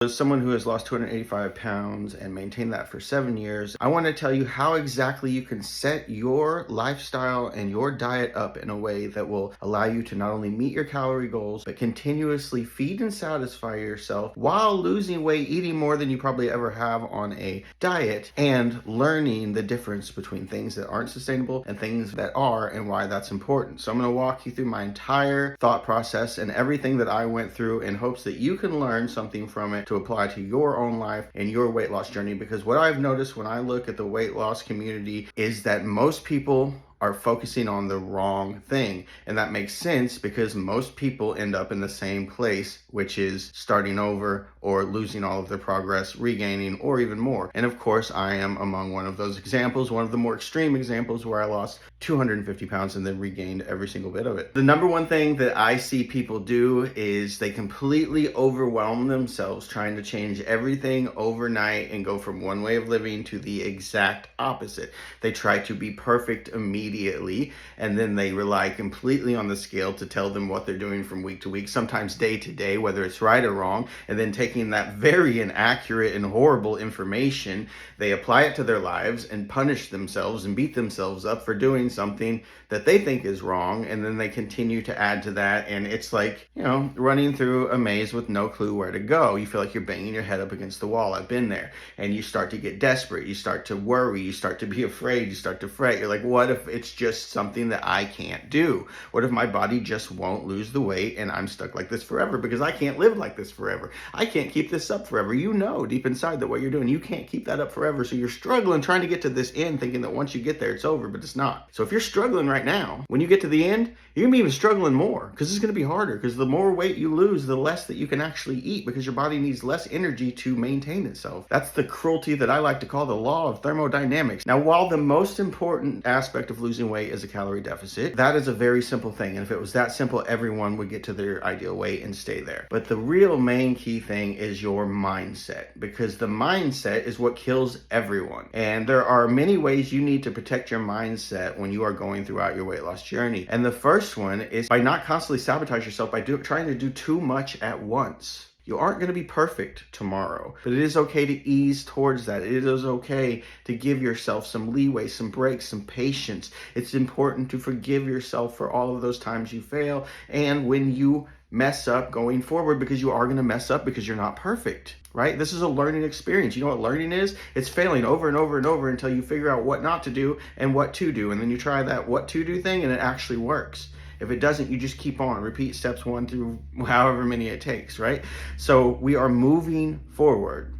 As someone who has lost 285 pounds and maintained that for 7 years, I want to tell you how exactly you can set your lifestyle and your diet up in a way that will allow you to not only meet your calorie goals, but continuously feed and satisfy yourself while losing weight, eating more than you probably ever have on a diet, and learning the difference between things that aren't sustainable and things that are, and why that's important. So I'm going to walk you through my entire thought process and everything that I went through in hopes that you can learn something from it to apply to your own life and your weight loss journey. Because what I've noticed when I look at the weight loss community is that most people are focusing on the wrong thing. And that makes sense because most people end up in the same place, which is starting over or losing all of their progress, regaining, or even more. And of course, I am among one of those examples, one of the more extreme examples where I lost 250 pounds and then regained every single bit of it. The number one thing that I see people do is they completely overwhelm themselves trying to change everything overnight and go from one way of living to the exact opposite. They try to be perfect immediately, and then they rely completely on the scale to tell them what they're doing from week to week, sometimes day to day, whether it's right or wrong, and then taking that very inaccurate and horrible information, they apply it to their lives and punish themselves and beat themselves up for doing something that they think is wrong, and then they continue to add to that, and it's like, running through a maze with no clue where to go. You feel like you're banging your head up against the wall. I've been there. And you start to get desperate, you start to worry, you start to be afraid, you start to fret. You're like, what if it's just something that I can't do? What if my body just won't lose the weight and I'm stuck like this forever? Because I can't live like this forever. I can't keep this up forever. You know deep inside that what you're doing, you can't keep that up forever. So you're struggling trying to get to this end thinking that once you get there, it's over, but it's not. So if you're struggling right now, when you get to the end, you're gonna be even struggling more because it's gonna be harder, because the more weight you lose, the less that you can actually eat, because your body needs less energy to maintain itself. That's the cruelty that I like to call the law of thermodynamics. Now, while the most important aspect of losing weight is a calorie deficit, that is a very simple thing. And if it was that simple, everyone would get to their ideal weight and stay there. But the real main key thing is your mindset, because the mindset is what kills everyone. And there are many ways you need to protect your mindset when you are going throughout your weight loss journey. And the first one is by not constantly sabotage yourself by trying to do too much at once. You aren't going to be perfect tomorrow, but it is okay to ease towards that. It is okay to give yourself some leeway, some breaks, some patience. It's important to forgive yourself for all of those times you fail and when you mess up going forward, because you are going to mess up because you're not perfect, right? This is a learning experience. You know what learning is? It's failing over and over and over until you figure out what not to do and what to do. And then you try that what to do thing and it actually works. If it doesn't, you just keep on, repeat steps 1 through however many it takes, right? So we are moving forward.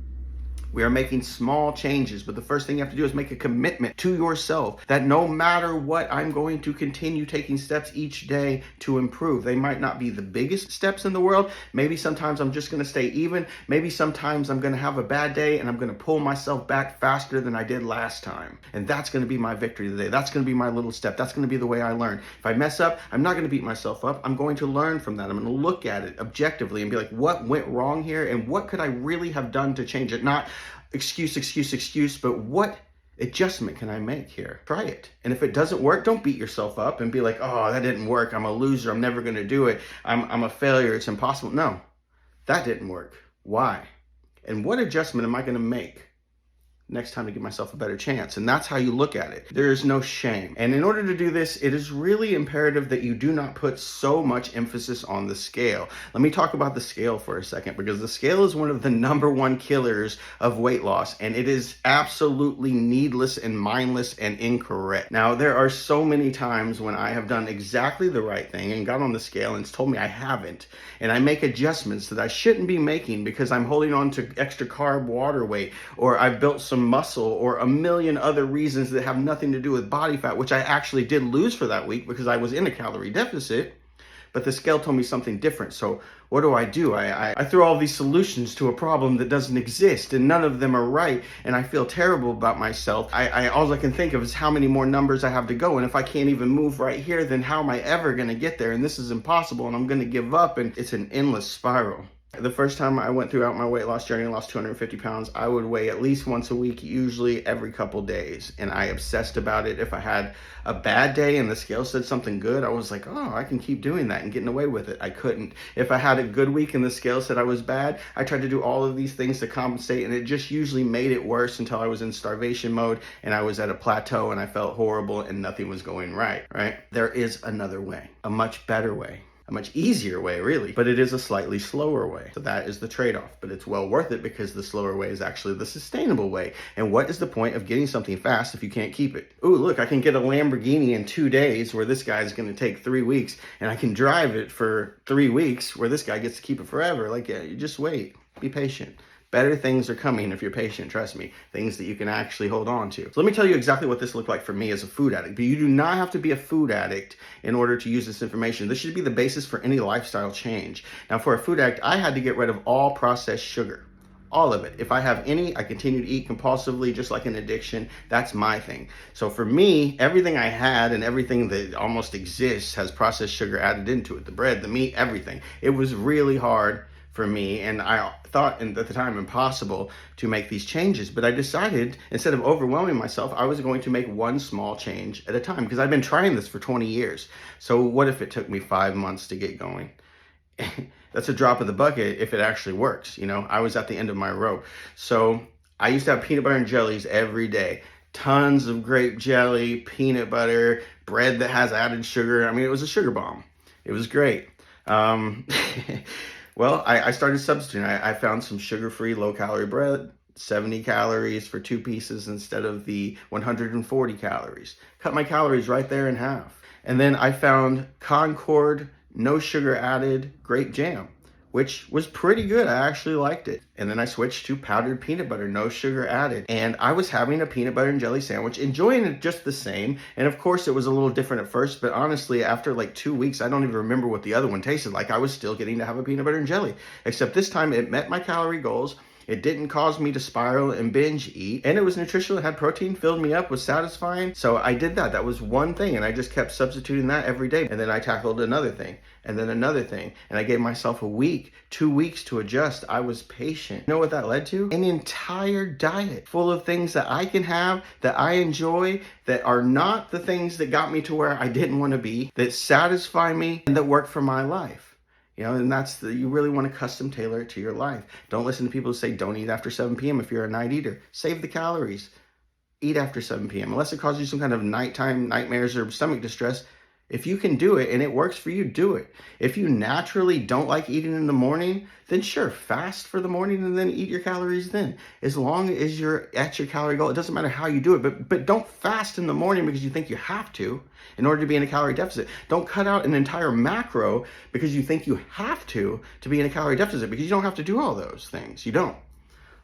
We are making small changes, but the first thing you have to do is make a commitment to yourself that no matter what, I'm going to continue taking steps each day to improve. They might not be the biggest steps in the world. Maybe sometimes I'm just going to stay even. Maybe sometimes I'm going to have a bad day and I'm going to pull myself back faster than I did last time. And that's going to be my victory today. That's going to be my little step. That's going to be the way I learn. If I mess up, I'm not going to beat myself up. I'm going to learn from that. I'm going to look at it objectively and be like, what went wrong here? And what could I really have done to change it? Not excuse, but what adjustment can I make here? Try it. And if it doesn't work, don't beat yourself up and be like, oh, that didn't work. I'm a loser. I'm never going to do it. I'm a failure. It's impossible. No, that didn't work. Why? And what adjustment am I going to make next time to give myself a better chance? And that's how you look at it. There is no shame. And in order to do this, it is really imperative that you do not put so much emphasis on the scale. Let me talk about the scale for a second, because the scale is one of the number one killers of weight loss, and it is absolutely needless and mindless and incorrect. Now, there are so many times when I have done exactly the right thing and got on the scale and it's told me I haven't, and I make adjustments that I shouldn't be making because I'm holding on to extra carb water weight, or I've built some muscle, or a million other reasons that have nothing to do with body fat, which I actually did lose for that week because I was in a calorie deficit, but the scale told me something different. So what do? I throw all these solutions to a problem that doesn't exist, and none of them are right, and I feel terrible about myself. All I can think of is how many more numbers I have to go, and if I can't even move right here, then how am I ever going to get there? And this is impossible, and I'm going to give up, and it's an endless spiral. The first time I went throughout my weight loss journey and lost 250 pounds, I would weigh at least once a week, usually every couple days. And I obsessed about it. If I had a bad day and the scale said something good, I was like, oh, I can keep doing that and getting away with it. I couldn't. If I had a good week and the scale said I was bad, I tried to do all of these things to compensate, and it just usually made it worse until I was in starvation mode and I was at a plateau and I felt horrible and nothing was going right, right? There is another way, a much better way. A much easier way, really, but it is a slightly slower way. So that is the trade-off, but it's well worth it because the slower way is actually the sustainable way. And what is the point of getting something fast if you can't keep it? Ooh, look, I can get a Lamborghini in 2 days where this guy's gonna take 3 weeks, and I can drive it for 3 weeks where this guy gets to keep it forever. Like, yeah, you just wait, be patient. Better things are coming if you're patient, trust me. Things that you can actually hold on to. So let me tell you exactly what this looked like for me as a food addict. But you do not have to be a food addict in order to use this information. This should be the basis for any lifestyle change. Now, for a food addict, I had to get rid of all processed sugar. All of it. If I have any, I continue to eat compulsively, just like an addiction. That's my thing. So for me, everything I had and everything that almost exists has processed sugar added into it. The bread, the meat, everything. It was really hard for me, and I thought at the time impossible to make these changes, but I decided instead of overwhelming myself, I was going to make one small change at a time, because I've been trying this for 20 years. So what if it took me 5 months to get going? That's a drop of the bucket if it actually works. You know, I was at the end of my rope. So I used to have peanut butter and jellies every day. Tons of grape jelly, peanut butter, bread that has added sugar. I mean, it was a sugar bomb. It was great. Well, I started substituting. I found some sugar-free, low-calorie bread, 70 calories for 2 pieces instead of the 140 calories. Cut my calories right there in half. And then I found Concord, no sugar added grape jam, which was pretty good. I actually liked it. And then I switched to powdered peanut butter, no sugar added. And I was having a peanut butter and jelly sandwich, enjoying it just the same. And of course it was a little different at first, but honestly, after like 2 weeks, I don't even remember what the other one tasted like. I was still getting to have a peanut butter and jelly, except this time it met my calorie goals. It didn't cause me to spiral and binge eat, and it was nutritional, it had protein, filled me up, was satisfying. So I did that. That was one thing, and I just kept substituting that every day. And then I tackled another thing, and then another thing, and I gave myself a week, 2 weeks to adjust. I was patient. You know what that led to? An entire diet full of things that I can have, that I enjoy, that are not the things that got me to where I didn't want to be, that satisfy me, and that work for my life. You know, and that's you really want to custom tailor it to your life. Don't listen to people who say don't eat after 7 p.m. if you're a night eater. Save the calories. Eat after 7 p.m. Unless it causes you some kind of nighttime nightmares or stomach distress. If you can do it and it works for you, do it. If you naturally don't like eating in the morning, then sure, fast for the morning and then eat your calories then. As long as you're at your calorie goal, it doesn't matter how you do it, but don't fast in the morning because you think you have to in order to be in a calorie deficit. Don't cut out an entire macro because you think you have to be in a calorie deficit, because you don't have to do all those things. You don't.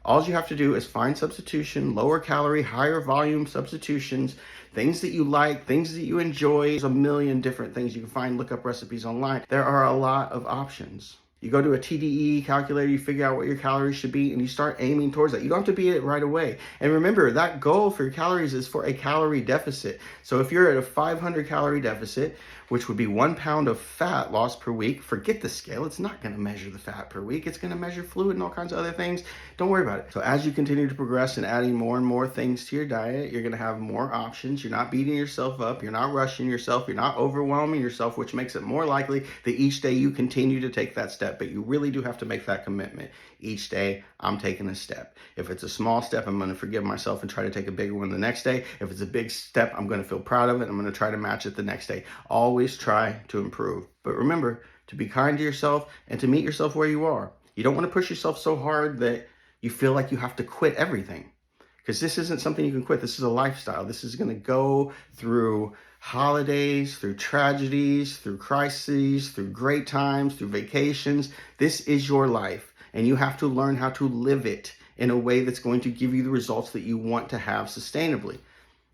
All you have to do is find substitution, lower calorie, higher volume substitutions, things that you like, things that you enjoy. There's a million different things you can find. Look up recipes online. There are a lot of options. You go to a TDE calculator, you figure out what your calories should be, and you start aiming towards that. You don't have to be at it right away. And remember, that goal for your calories is for a calorie deficit. So if you're at a 500 calorie deficit, which would be 1 pound of fat lost per week, forget the scale. It's not going to measure the fat per week. It's going to measure fluid and all kinds of other things. Don't worry about it. So as you continue to progress and adding more and more things to your diet, you're going to have more options. You're not beating yourself up. You're not rushing yourself. You're not overwhelming yourself, which makes it more likely that each day you continue to take that step. But you really do have to make that commitment. Each day, I'm taking a step. If it's a small step, I'm going to forgive myself and try to take a bigger one the next day. If it's a big step, I'm going to feel proud of it. I'm going to try to match it the next day. Always try to improve. But remember to be kind to yourself and to meet yourself where you are. You don't want to push yourself so hard that you feel like you have to quit everything, because this isn't something you can quit. This is a lifestyle. This is going to go through holidays, through tragedies, through crises, through great times, through vacations. This is your life, and you have to learn how to live it in a way that's going to give you the results that you want to have sustainably.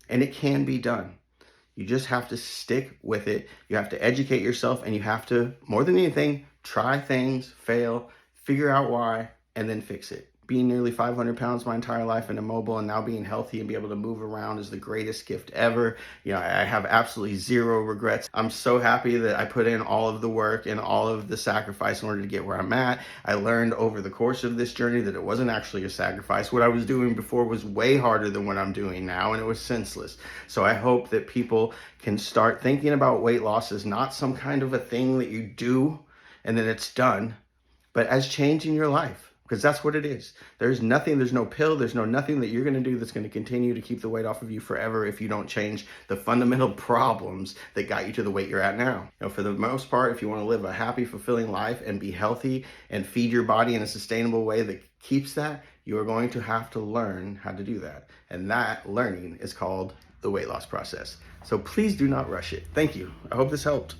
And it can be done. You just have to stick with it. You have to educate yourself, and you have to, more than anything, try things, fail, figure out why, and then fix it. being nearly 500 pounds my entire life and immobile, and now being healthy and be able to move around is the greatest gift ever. I have absolutely zero regrets. I'm so happy that I put in all of the work and all of the sacrifice in order to get where I'm at. I learned over the course of this journey that it wasn't actually a sacrifice. What I was doing before was way harder than what I'm doing now, and it was senseless. So I hope that people can start thinking about weight loss as not some kind of a thing that you do and then it's done, but as changing your life, because that's what it is. There's no pill, there's nothing that you're going to do that's going to continue to keep the weight off of you forever if you don't change the fundamental problems that got you to the weight you're at now. For the most part, if you want to live a happy, fulfilling life and be healthy and feed your body in a sustainable way that keeps that, you are going to have to learn how to do that. And that learning is called the weight loss process. So please do not rush it. Thank you. I hope this helped.